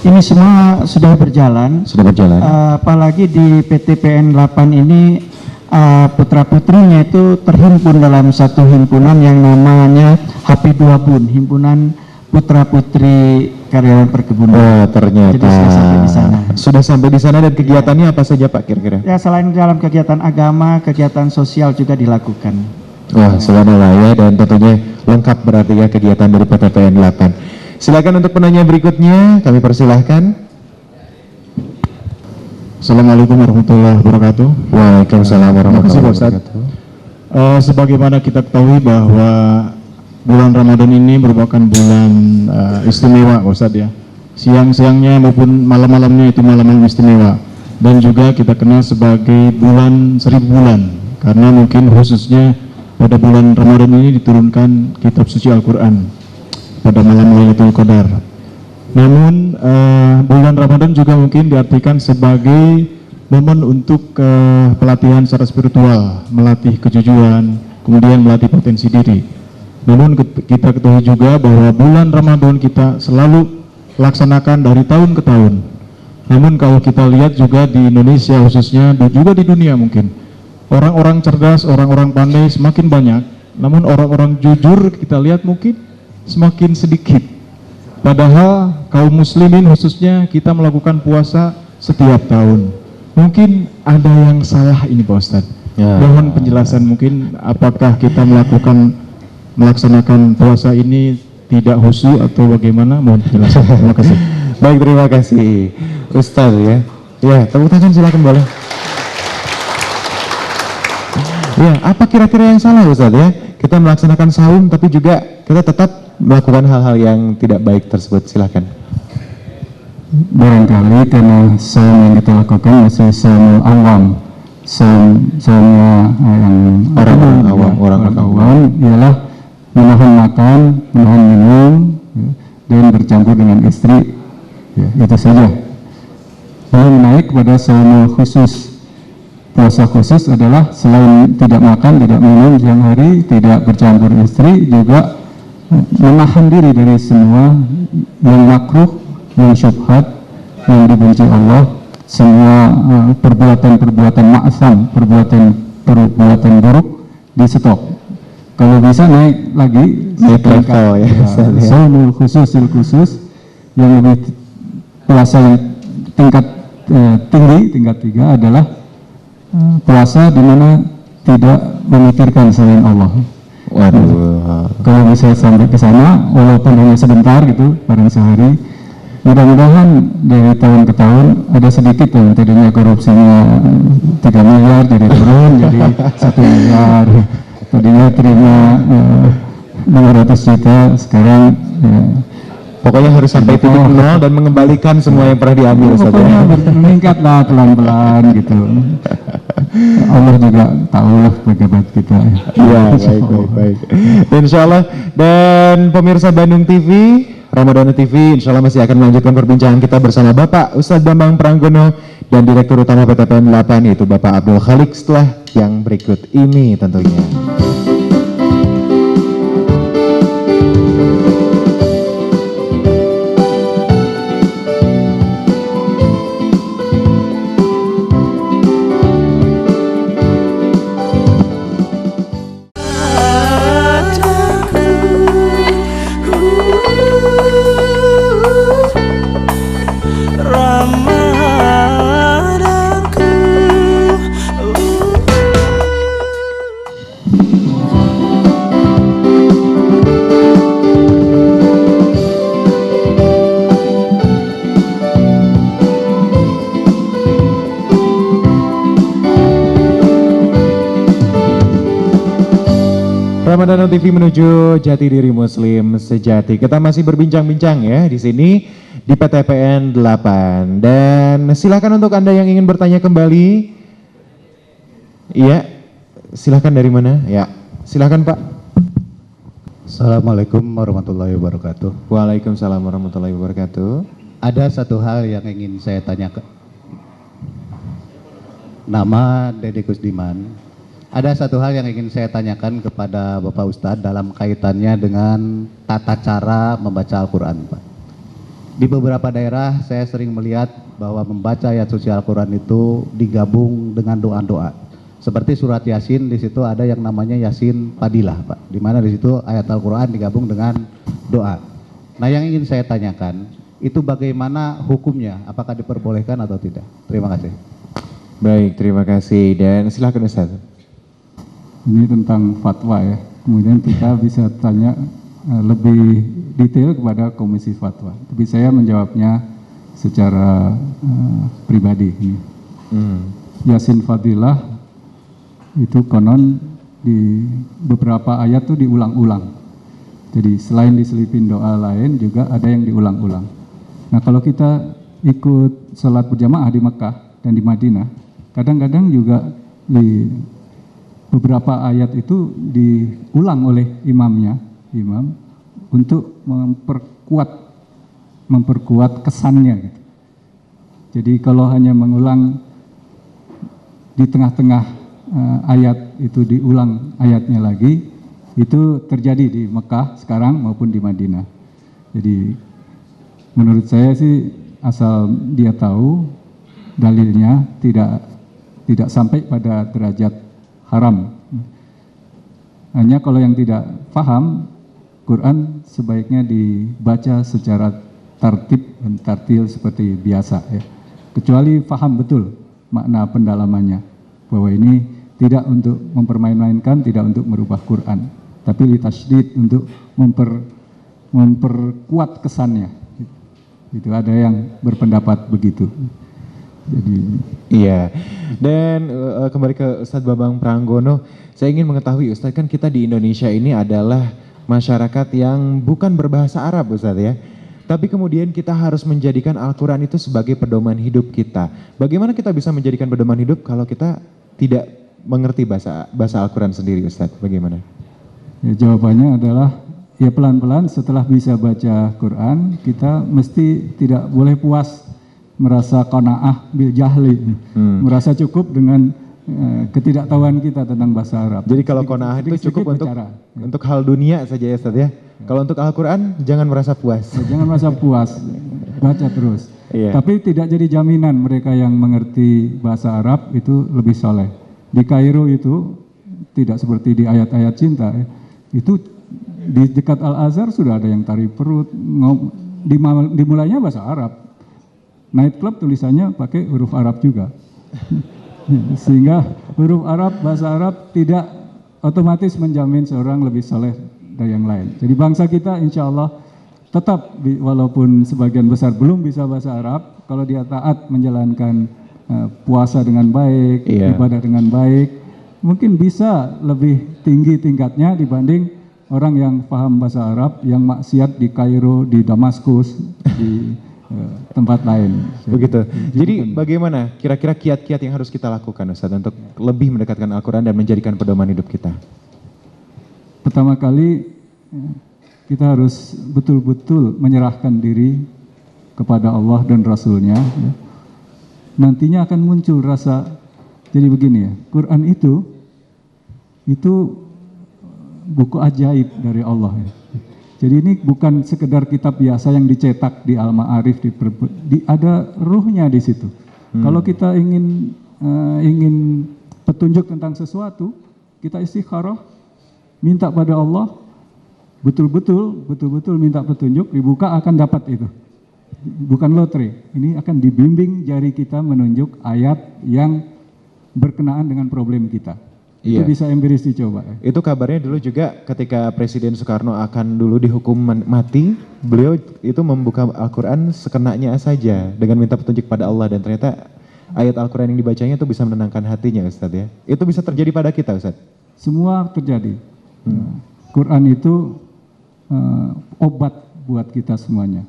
[SPEAKER 2] Ini semua sudah berjalan.
[SPEAKER 1] Sudah berjalan.
[SPEAKER 2] Apalagi di PTPN 8 ini putra-putrinya itu terhimpun dalam satu himpunan yang namanya HP2Bun, Himpunan Putra-Putri Karyawan Perkebunan.
[SPEAKER 1] Oh, ternyata.
[SPEAKER 2] Jadi sudah sampai di sana.
[SPEAKER 1] Sudah sampai di sana dan kegiatannya apa saja Pak kira-kira?
[SPEAKER 2] Ya, selain dalam kegiatan agama, kegiatan sosial juga dilakukan.
[SPEAKER 1] Wah, subhanallah ya, dan tentunya lengkap berarti ya kegiatan dari PTPN 8. Silakan untuk penanya berikutnya, kami persilahkan.
[SPEAKER 5] Assalamualaikum warahmatullahi wabarakatuh.
[SPEAKER 1] Waalaikumsalam warahmatullahi wabarakatuh.
[SPEAKER 5] Sebagaimana kita ketahui bahwa bulan Ramadan ini merupakan bulan istimewa, Ustadz ya. Siang-siangnya maupun malam-malamnya itu malam-malam istimewa. Dan juga kita kenal sebagai bulan 1000 bulan, karena mungkin khususnya pada bulan Ramadan ini diturunkan kitab suci Al-Quran pada malam Lailatul Qadar. Namun bulan Ramadan juga mungkin diartikan sebagai momen untuk pelatihan secara spiritual, melatih kejujuran, kemudian melatih potensi diri. Namun kita ketahui juga bahwa bulan Ramadan kita selalu laksanakan dari tahun ke tahun. Namun kalau kita lihat juga di Indonesia khususnya, dan juga di dunia mungkin, orang-orang cerdas, orang-orang pandai semakin banyak, namun orang-orang jujur kita lihat mungkin semakin sedikit. Padahal kaum muslimin khususnya kita melakukan puasa setiap tahun. Mungkin ada yang salah ini Pak Ustadz.
[SPEAKER 1] Ya.
[SPEAKER 5] Mohon penjelasan, mungkin apakah kita melaksanakan puasa ini tidak khusyuk atau bagaimana? Mohon penjelasan. Terima kasih.
[SPEAKER 1] Baik, terima kasih Ustaz ya. Ya, tepuk tangan silakan boleh. Ya, apa kira-kira yang salah Ustaz ya? Kita melaksanakan saum tapi juga kita tetap melakukan hal-hal yang tidak baik tersebut. Silakan.
[SPEAKER 3] Barangkali karena saum yang kita lakukan masih saum awam, saumnya yang orang awam ialah menahan makan, menahan minum, ya, dan bercampur dengan istri, ya, itu saja. Lalu naik kepada saum khusus. Puasa khusus adalah selain tidak makan, tidak minum siang hari, tidak bercampur istri, juga menahan diri dari semua yang makruh, yang syubhat, yang dibenci Allah, semua perbuatan-perbuatan maksam, perbuatan buruk di stop. Kalau bisa naik lagi,
[SPEAKER 1] naik level ya.
[SPEAKER 3] Saumul khusus yang lebih puasa yang tingkat tinggi, tingkat 3 adalah puasa di mana tidak memikirkan selain Allah.
[SPEAKER 1] Waduh,
[SPEAKER 3] Kalau bisa sampai ke sana, walaupun hanya sebentar gitu, barang sehari, mudah-mudahan dari tahun ke tahun ada sedikit yang tadinya korupsinya 3 miliar jadi turun jadi 1 miliar. Tadinya terima 500 juta, sekarang ya,
[SPEAKER 1] Pokoknya harus sampai titik nol dan mengembalikan semua yang pernah diambil Ustaz
[SPEAKER 3] pokoknya
[SPEAKER 1] ya.
[SPEAKER 3] meningkatlah pelan-pelan gitu. Allah juga tahu lah pejabat kita.
[SPEAKER 1] Iya, baik. Insya Allah. Dan pemirsa Bandung TV, Ramadhana TV, insya Allah masih akan melanjutkan perbincangan kita bersama Bapak Ustadz Bambang Pranggono dan Direktur Utama PTPN 8 yaitu Bapak Abdul Khalik setelah yang berikut ini tentunya. Ramadhana TV menuju jati diri Muslim sejati. Kita masih berbincang-bincang ya di sini di PTPN 8. Dan silakan untuk Anda yang ingin bertanya kembali. Iya, silakan dari mana? Ya, silakan Pak.
[SPEAKER 6] Assalamualaikum warahmatullahi wabarakatuh.
[SPEAKER 1] Waalaikumsalam warahmatullahi wabarakatuh.
[SPEAKER 6] Ada satu hal yang ingin saya tanyakan. Nama Dede Kusdiman. Ada satu hal yang ingin saya tanyakan kepada Bapak Ustadz dalam kaitannya dengan tata cara membaca Al-Quran, Pak. Di beberapa daerah saya sering melihat bahwa membaca ayat suci Al-Quran itu digabung dengan doa-doa. Seperti surat Yasin, di situ ada yang namanya Yasin Fadilah, Pak. Di mana di situ ayat Al-Quran digabung dengan doa. Nah, yang ingin saya tanyakan, itu bagaimana hukumnya? Apakah diperbolehkan atau tidak? Terima kasih.
[SPEAKER 1] Baik, terima kasih. Dan silakan Ustaz.
[SPEAKER 3] Ini tentang fatwa ya. Kemudian kita bisa tanya lebih detail kepada Komisi Fatwa. Tapi saya menjawabnya secara pribadi. Yasin Fadilah itu konon di beberapa ayat tuh diulang-ulang. Jadi selain diselipin doa lain juga ada yang diulang-ulang. Nah kalau kita ikut sholat berjamaah di Mekah dan di Madinah, kadang-kadang juga di beberapa ayat itu diulang oleh imam untuk memperkuat kesannya gitu. Jadi kalau hanya mengulang di tengah-tengah ayat itu diulang ayatnya lagi, itu terjadi di Mekah sekarang maupun di Madinah. Jadi menurut saya sih asal dia tahu dalilnya tidak sampai pada derajat haram. Hanya kalau yang tidak paham Quran sebaiknya dibaca secara tertib dan tartil seperti biasa ya. Kecuali paham betul makna pendalamannya bahwa ini tidak untuk mempermain-mainkan, tidak untuk merubah Quran, tapi litasydid untuk memperkuat kesannya. Itu ada yang berpendapat begitu. Jadi
[SPEAKER 1] iya. Dan kembali ke Ustadz Bambang Pranggono, saya ingin mengetahui Ustadz, kan kita di Indonesia ini adalah masyarakat yang bukan berbahasa Arab Ustadz ya. Tapi kemudian kita harus menjadikan Al-Quran itu sebagai pedoman hidup kita. Bagaimana kita bisa menjadikan pedoman hidup kalau kita tidak mengerti bahasa Al-Quran sendiri Ustadz? Bagaimana?
[SPEAKER 3] ya, jawabannya adalah ya pelan-pelan setelah bisa baca Quran, kita mesti tidak boleh puas merasa qanaah bil jahli, merasa cukup dengan ketidaktahuan kita tentang bahasa Arab.
[SPEAKER 1] Jadi kalau qanaah itu cukup untuk hal dunia saja ya Ustadz ya. Kalau untuk Al-Quran jangan merasa puas.
[SPEAKER 3] Jangan merasa puas, baca terus.
[SPEAKER 1] Iya.
[SPEAKER 3] Tapi tidak jadi jaminan mereka yang mengerti bahasa Arab itu lebih soleh. Di Kairo itu tidak seperti di ayat-ayat cinta ya. Itu di dekat Al-Azhar sudah ada yang tari perut, dimulainya bahasa Arab. Nightclub tulisannya pakai huruf Arab juga. Sehingga huruf Arab, bahasa Arab tidak otomatis menjamin seorang lebih soleh dari yang lain. Jadi bangsa kita insya Allah tetap walaupun sebagian besar belum bisa bahasa Arab, kalau dia taat menjalankan puasa dengan baik,
[SPEAKER 1] Iya.
[SPEAKER 3] ibadah dengan baik, mungkin bisa lebih tinggi tingkatnya dibanding orang yang paham bahasa Arab yang maksiat di Kairo, di Damaskus, di tempat lain.
[SPEAKER 1] Begitu. Jadi bagaimana kira-kira kiat-kiat yang harus kita lakukan Ustaz untuk lebih mendekatkan Al-Quran dan menjadikan pedoman hidup kita?
[SPEAKER 3] Pertama kali kita harus betul-betul menyerahkan diri kepada Allah dan Rasul-Nya. Nantinya akan muncul rasa, jadi begini ya, Quran itu buku ajaib dari Allah ya. Jadi ini bukan sekedar kitab biasa yang dicetak di Al-Ma'arif, ada ruhnya di situ. Kalau kita ingin petunjuk tentang sesuatu, kita istikharah, minta pada Allah, betul-betul minta petunjuk, dibuka akan dapat itu. Bukan lotre, ini akan dibimbing jari kita menunjuk ayat yang berkenaan dengan problem kita.
[SPEAKER 1] Iya.
[SPEAKER 3] Itu bisa empiris dicoba.
[SPEAKER 1] Itu kabarnya dulu juga ketika Presiden Soekarno akan dulu dihukum mati, beliau itu membuka Al-Quran sekenanya saja dengan minta petunjuk pada Allah, dan ternyata ayat Al-Quran yang dibacanya itu bisa menenangkan hatinya Ustaz ya. Itu bisa terjadi pada kita Ustaz?
[SPEAKER 3] Semua terjadi. Quran itu obat buat kita semuanya.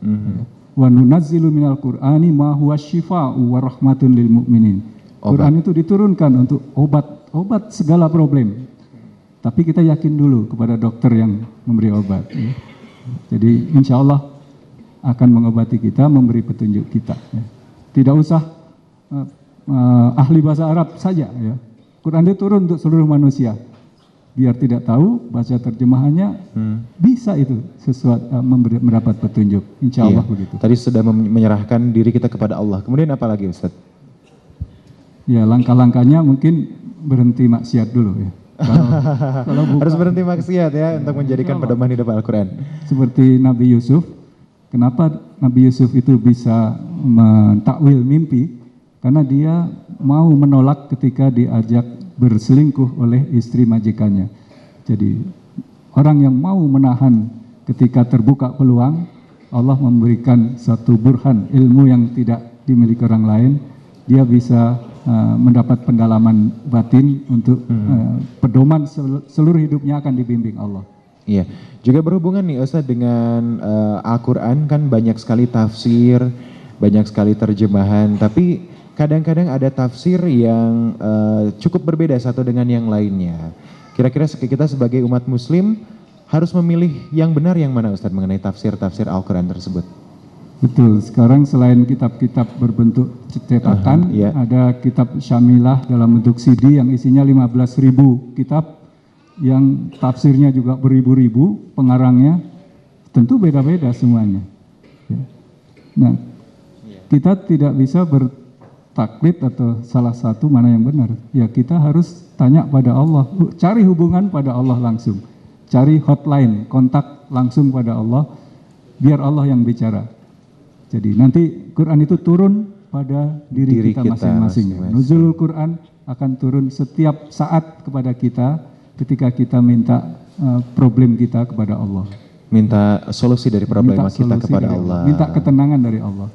[SPEAKER 3] Wa nunazzilu minal Qur'ani ma huwa syifaa'u wa rahmatun lil mu'minin. Quran itu diturunkan untuk obat segala problem. Tapi kita yakin dulu kepada dokter yang memberi obat. Jadi insya Allah akan mengobati kita, memberi petunjuk kita. Tidak usah ahli bahasa Arab saja. Ya. Quran itu turun untuk seluruh manusia. Biar tidak tahu baca terjemahannya, bisa itu sesuatu mendapat petunjuk. Insya Allah begitu.
[SPEAKER 1] Tadi sudah menyerahkan diri kita kepada Allah. Kemudian apa lagi Ustaz?
[SPEAKER 3] Ya langkah-langkahnya mungkin berhenti maksiat dulu ya. Kalau buka,
[SPEAKER 1] harus berhenti maksiat ya untuk menjadikan pedoman hidup Al-Quran.
[SPEAKER 3] Seperti Nabi Yusuf, kenapa Nabi Yusuf itu bisa mentakwil mimpi? Karena dia mau menolak ketika diajak berselingkuh oleh istri majikannya. Jadi orang yang mau menahan ketika terbuka peluang, Allah memberikan satu burhan ilmu yang tidak dimiliki orang lain, dia bisa mendapat pendalaman batin untuk pedoman seluruh hidupnya akan dibimbing Allah.
[SPEAKER 1] Iya, juga berhubungan nih Ustaz dengan Al-Quran, kan banyak sekali tafsir, banyak sekali terjemahan, tapi kadang-kadang ada tafsir yang cukup berbeda satu dengan yang lainnya. Kira-kira kita sebagai umat muslim harus memilih yang benar yang mana Ustaz mengenai tafsir-tafsir Al-Quran tersebut?
[SPEAKER 3] Betul, sekarang selain kitab-kitab berbentuk cetakan, ada kitab Syamilah dalam bentuk CD yang isinya 15.000 kitab, yang tafsirnya juga beribu-ribu, pengarangnya tentu beda-beda semuanya. Nah, kita tidak bisa bertaklid atau salah satu mana yang benar. Ya kita harus tanya pada Allah, cari hubungan pada Allah langsung, cari hotline, kontak langsung pada Allah, biar Allah yang bicara. Jadi nanti Quran itu turun pada diri kita masing-masing. Nuzulul Quran akan turun setiap saat kepada kita ketika kita minta problem kita kepada Allah.
[SPEAKER 1] Minta solusi dari problem kita kepada Allah.
[SPEAKER 3] Minta ketenangan dari Allah.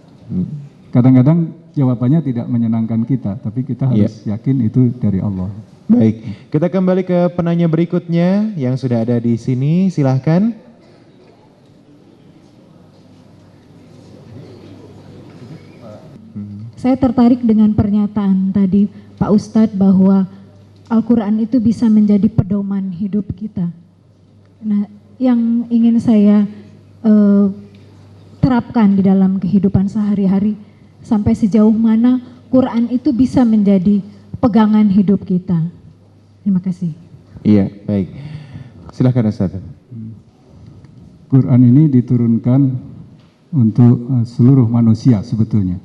[SPEAKER 3] Kadang-kadang jawabannya tidak menyenangkan kita, tapi kita harus yakin itu dari Allah.
[SPEAKER 1] Baik, kita kembali ke penanya berikutnya yang sudah ada di sini, silahkan.
[SPEAKER 7] Saya tertarik dengan pernyataan tadi Pak Ustadz bahwa Al-Quran itu bisa menjadi pedoman hidup kita. Nah, yang ingin saya terapkan di dalam kehidupan sehari-hari, sampai sejauh mana Quran itu bisa menjadi pegangan hidup kita. Terima kasih.
[SPEAKER 1] Iya, baik. Silahkan Ustaz.
[SPEAKER 3] Quran ini diturunkan untuk seluruh manusia sebetulnya.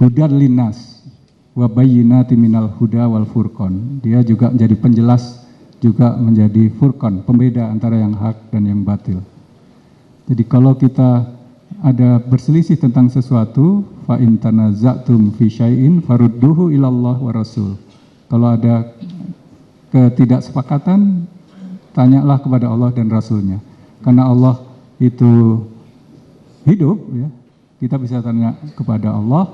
[SPEAKER 3] Hudar linnas wa bayyinati minal huda wal furqan. Dia juga menjadi penjelas, juga menjadi furqan, pembeda antara yang hak dan yang batil. Jadi kalau kita ada berselisih tentang sesuatu, fa in tanaza'tum fi syai'in farudduhu ilallah wa rasul. Kalau ada ketidaksepakatan, tanyalah kepada Allah dan Rasulnya. Karena Allah itu hidup, ya, kita bisa tanya kepada Allah,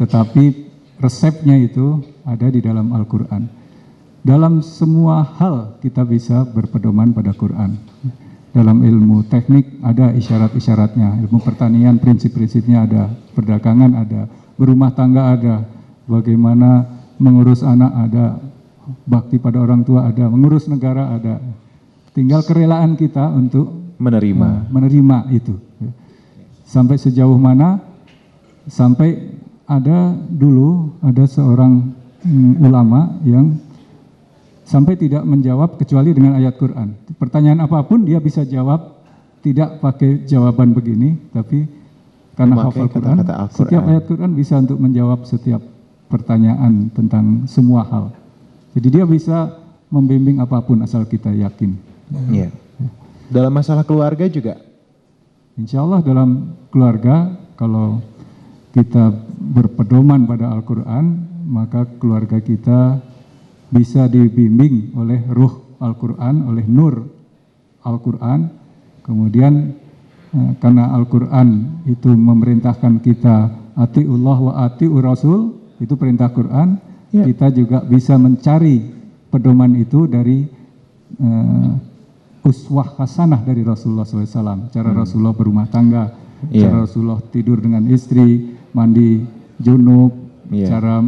[SPEAKER 3] tetapi resepnya itu ada di dalam Al-Quran. Dalam semua hal kita bisa berpedoman pada Quran. Dalam ilmu teknik ada isyarat-isyaratnya, ilmu pertanian prinsip-prinsipnya ada, perdagangan ada, berumah tangga ada, bagaimana mengurus anak ada, bakti pada orang tua ada, mengurus negara ada. Tinggal kerelaan kita untuk menerima itu. Sampai sejauh mana? Sampai ada seorang ulama yang sampai tidak menjawab kecuali dengan ayat Quran. Pertanyaan apapun dia bisa jawab, tidak pakai jawaban begini, tapi karena hafal Quran, setiap ayat Quran bisa untuk menjawab setiap pertanyaan tentang semua hal. Jadi dia bisa membimbing apapun asal kita yakin.
[SPEAKER 1] Iya. Dalam masalah keluarga juga?
[SPEAKER 3] Insya Allah dalam keluarga, kalau kita berpedoman pada Al-Quran, maka keluarga kita bisa dibimbing oleh ruh Al-Quran, oleh nur Al-Quran. Kemudian karena Al-Quran itu memerintahkan kita atiullah wa atiur rasul, itu perintah Quran, kita juga bisa mencari pedoman itu dari uswah hasanah dari Rasulullah SAW. Cara Rasulullah berumah tangga, cara Rasulullah tidur dengan istri, mandi junub, cara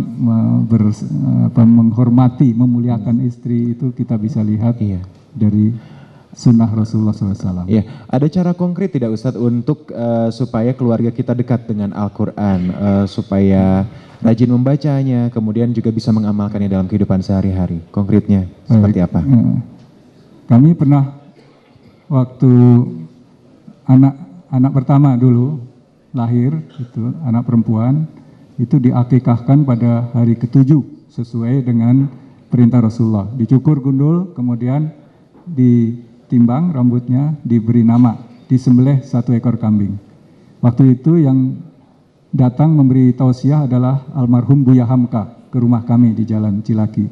[SPEAKER 3] menghormati, memuliakan istri, itu kita bisa lihat dari sunnah Rasulullah SAW.
[SPEAKER 1] Iya, ada cara konkret tidak Ustadz untuk supaya keluarga kita dekat dengan Al-Quran, supaya rajin membacanya, kemudian juga bisa mengamalkannya dalam kehidupan sehari-hari? Konkretnya seperti apa?
[SPEAKER 3] Kami pernah waktu anak pertama dulu lahir, itu anak perempuan, itu diakikahkan pada hari ke-7 sesuai dengan perintah Rasulullah. Dicukur gundul, kemudian ditimbang rambutnya, diberi nama, disembelih 1 ekor kambing. Waktu itu yang datang memberi tausiah adalah almarhum Buya Hamka ke rumah kami di Jalan Cilaki.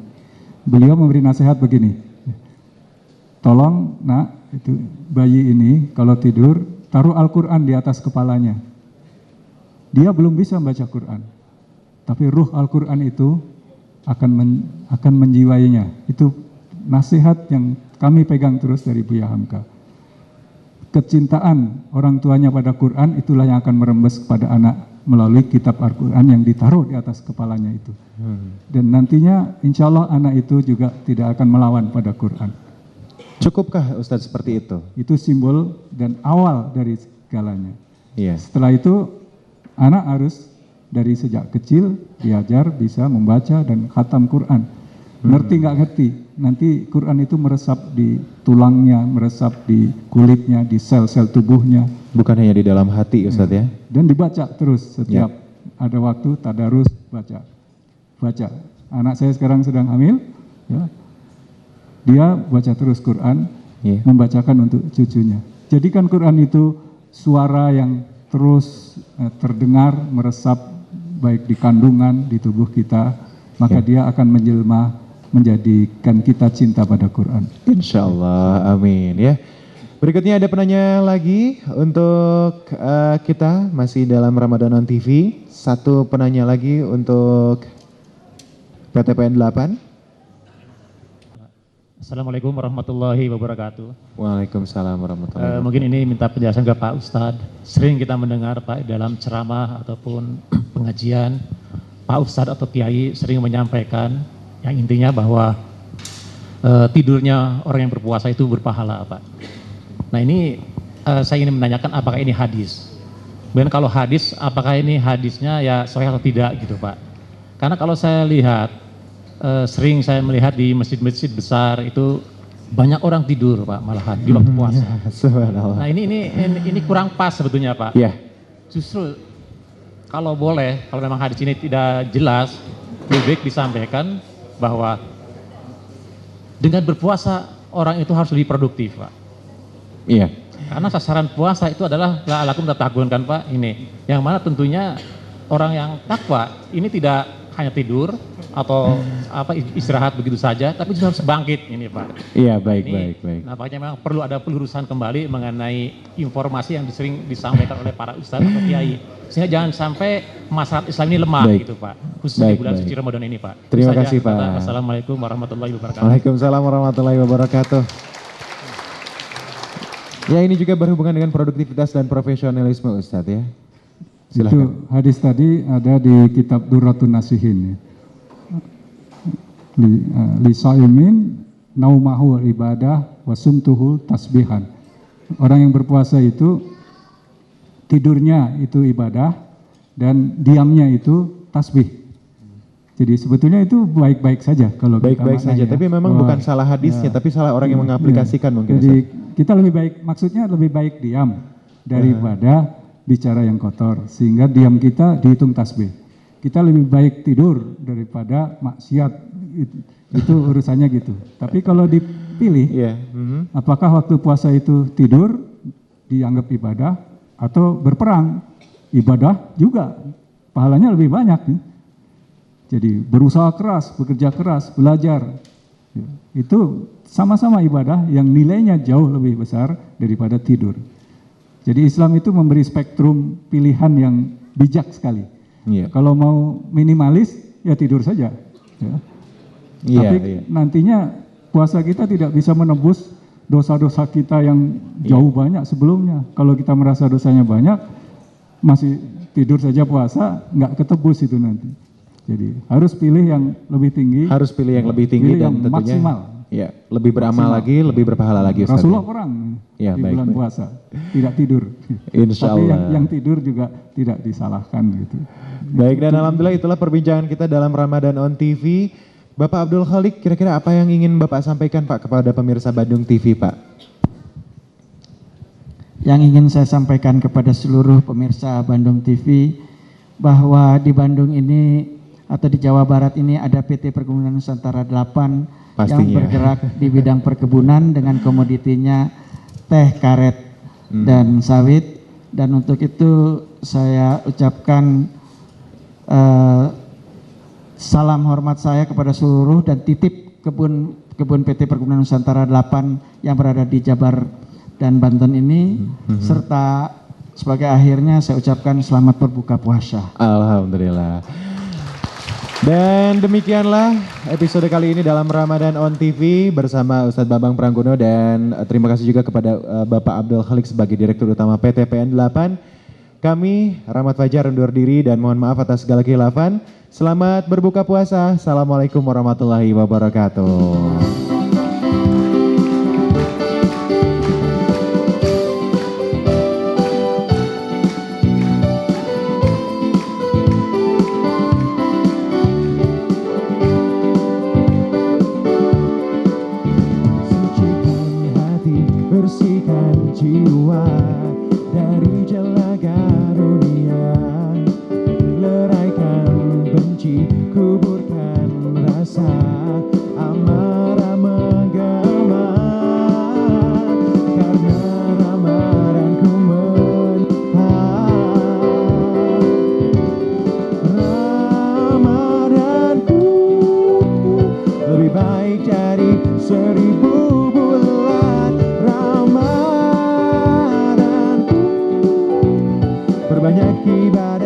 [SPEAKER 3] Beliau memberi nasihat begini, tolong nak, itu bayi ini kalau tidur taruh Al-Quran di atas kepalanya. Dia belum bisa membaca Quran, tapi ruh Al-Quran itu akan menjiwainya. Itu nasihat yang kami pegang terus dari Buya Hamka. Kecintaan orang tuanya pada Quran itulah yang akan merembes kepada anak melalui kitab Al-Quran yang ditaruh di atas kepalanya itu. Dan nantinya insya Allah anak itu juga tidak akan melawan pada Quran.
[SPEAKER 1] Cukupkah Ustadz seperti itu?
[SPEAKER 3] Itu simbol dan awal dari segalanya.
[SPEAKER 1] Iya.
[SPEAKER 3] Setelah itu anak harus dari sejak kecil diajar bisa membaca dan khatam Quran. Ngerti nggak ngerti, nanti Quran itu meresap di tulangnya, meresap di kulitnya, di sel-sel tubuhnya.
[SPEAKER 1] Bukan hanya di dalam hati Ustadz ya?
[SPEAKER 3] Dan dibaca terus setiap ada waktu, tadarus, baca. Anak saya sekarang sedang hamil, ya. Dia baca terus Quran, membacakan untuk cucunya. Jadikan Quran itu suara yang terus terdengar, meresap baik di kandungan, di tubuh kita, maka dia akan menjelma menjadikan kita cinta pada Quran.
[SPEAKER 1] Insya Allah, amin ya. Berikutnya ada penanya lagi untuk kita, masih dalam Ramadan on TV. Satu penanya lagi untuk PTPN 8.
[SPEAKER 8] Assalamualaikum warahmatullahi wabarakatuh.
[SPEAKER 1] Waalaikumsalam warahmatullahi wabarakatuh.
[SPEAKER 8] Mungkin ini minta penjelasan ke Pak Ustadz. Sering kita mendengar Pak dalam ceramah ataupun pengajian, Pak Ustadz atau Kiai sering menyampaikan yang intinya bahwa tidurnya orang yang berpuasa itu berpahala Pak. Nah ini saya ingin menanyakan apakah ini hadis. Dan kalau hadis, apakah ini hadisnya ya sahih atau tidak gitu Pak. Karena kalau saya lihat, sering saya melihat di masjid-masjid besar itu banyak orang tidur Pak malahan di waktu puasa.
[SPEAKER 1] Subhanallah.
[SPEAKER 8] Nah ini kurang pas sebetulnya Pak.
[SPEAKER 1] Iya.
[SPEAKER 8] Justru kalau boleh, kalau memang hadis ini tidak jelas, lebih baik disampaikan bahwa dengan berpuasa orang itu harus lebih produktif Pak.
[SPEAKER 1] Iya.
[SPEAKER 8] Karena sasaran puasa itu adalah la'alakum tattaqun kan Pak ini. Yang mana tentunya orang yang takwa ini tidak hanya tidur atau istirahat begitu saja, tapi juga harus bangkit ini Pak.
[SPEAKER 1] Iya, baik,
[SPEAKER 8] Ini
[SPEAKER 1] baik.
[SPEAKER 8] nampaknya memang perlu ada pelurusan kembali mengenai informasi yang sering disampaikan oleh para ustadz atau kiai, sehingga jangan sampai masyarakat Islam ini lemah
[SPEAKER 1] Baik.
[SPEAKER 8] gitu Pak, khususnya
[SPEAKER 1] Baik,
[SPEAKER 8] di bulan
[SPEAKER 1] baik.
[SPEAKER 8] suci Ramadan ini Pak. Itu
[SPEAKER 1] Terima
[SPEAKER 8] saja.
[SPEAKER 1] kasih, Pak.
[SPEAKER 8] Assalamualaikum warahmatullahi wabarakatuh.
[SPEAKER 1] Waalaikumsalam warahmatullahi wabarakatuh. Ya, ini juga berhubungan dengan produktivitas dan profesionalisme Ustadz ya. Silakan.
[SPEAKER 3] Itu hadis tadi ada di kitab Durratun Nasihin. Ya. Li sa'imin naumahu ibadah wasumtuhu tasbihan. Orang yang berpuasa itu tidurnya itu ibadah dan diamnya itu tasbih. Jadi sebetulnya itu baik-baik saja kalau kita
[SPEAKER 1] Baik-baik saja,
[SPEAKER 3] maknanya.
[SPEAKER 1] tapi memang
[SPEAKER 3] Wah,
[SPEAKER 1] bukan salah hadisnya,
[SPEAKER 3] ya.
[SPEAKER 1] tapi salah orang yang mengaplikasikan mungkin.
[SPEAKER 3] Jadi
[SPEAKER 1] Ustadz.
[SPEAKER 3] kita lebih baik, maksudnya lebih baik diam daripada bicara yang kotor, sehingga diam kita dihitung tasbih. Kita lebih baik tidur daripada maksiat, itu urusannya gitu. Tapi kalau dipilih,
[SPEAKER 1] Iya.
[SPEAKER 3] apakah waktu puasa itu tidur dianggap ibadah atau berperang? Ibadah juga, pahalanya lebih banyak. Ya. Jadi berusaha keras, bekerja keras, belajar, ya, itu sama-sama ibadah yang nilainya jauh lebih besar daripada tidur. Jadi Islam itu memberi spektrum pilihan yang bijak sekali.
[SPEAKER 1] Iya.
[SPEAKER 3] Kalau mau minimalis, ya tidur saja. Ya.
[SPEAKER 1] Iya,
[SPEAKER 3] Tapi
[SPEAKER 1] iya.
[SPEAKER 3] nantinya puasa kita tidak bisa menebus dosa-dosa kita yang jauh banyak sebelumnya. Kalau kita merasa dosanya banyak, masih tidur saja puasa, nggak ketebus itu nanti. Jadi harus pilih yang lebih tinggi.
[SPEAKER 1] Harus pilih yang lebih tinggi
[SPEAKER 3] pilih
[SPEAKER 1] dan
[SPEAKER 3] yang
[SPEAKER 1] tentunya
[SPEAKER 3] maksimal.
[SPEAKER 1] ya, lebih beramal lagi, lebih berpahala lagi Ustadz.
[SPEAKER 3] Rasulullah perang
[SPEAKER 1] Ya,
[SPEAKER 3] di
[SPEAKER 1] baik,
[SPEAKER 3] bulan
[SPEAKER 1] baik.
[SPEAKER 3] puasa, tidak tidur.
[SPEAKER 1] Insya
[SPEAKER 3] Tapi
[SPEAKER 1] Allah.
[SPEAKER 3] yang tidur juga tidak disalahkan gitu.
[SPEAKER 1] Baik, dan alhamdulillah itulah perbincangan kita dalam Ramadan on TV. Bapak Abdul Khalik, kira-kira apa yang ingin Bapak sampaikan Pak kepada pemirsa Bandung TV Pak?
[SPEAKER 2] Yang ingin saya sampaikan kepada seluruh pemirsa Bandung TV bahwa di Bandung ini atau di Jawa Barat ini ada PT Perkebunan Nusantara 8 yang
[SPEAKER 1] Pastinya.
[SPEAKER 2] bergerak di bidang perkebunan dengan komoditinya teh, karet, dan sawit. Dan untuk itu saya ucapkan salam hormat saya kepada seluruh dan titip kebun PT Perkebunan Nusantara 8 yang berada di Jabar dan Banten ini, serta sebagai akhirnya saya ucapkan selamat berbuka puasa.
[SPEAKER 1] Alhamdulillah. Dan demikianlah episode kali ini dalam Ramadan on TV bersama Ustadz Bambang Pranggono, dan terima kasih juga kepada Bapak Abdul Khalik sebagai Direktur Utama PT PN 8. Kami Rahmat Fajar undur diri dan mohon maaf atas segala khilafan. Selamat berbuka puasa. Assalamualaikum warahmatullahi wabarakatuh. Bersihkan jiwa dari jelaga dunia, leraikan benci, kuburkan rasa amarah menggema, karena ramadanku Ramadanku lebih baik dari 1000 bulan. Ramadanku berbanyak ibadah.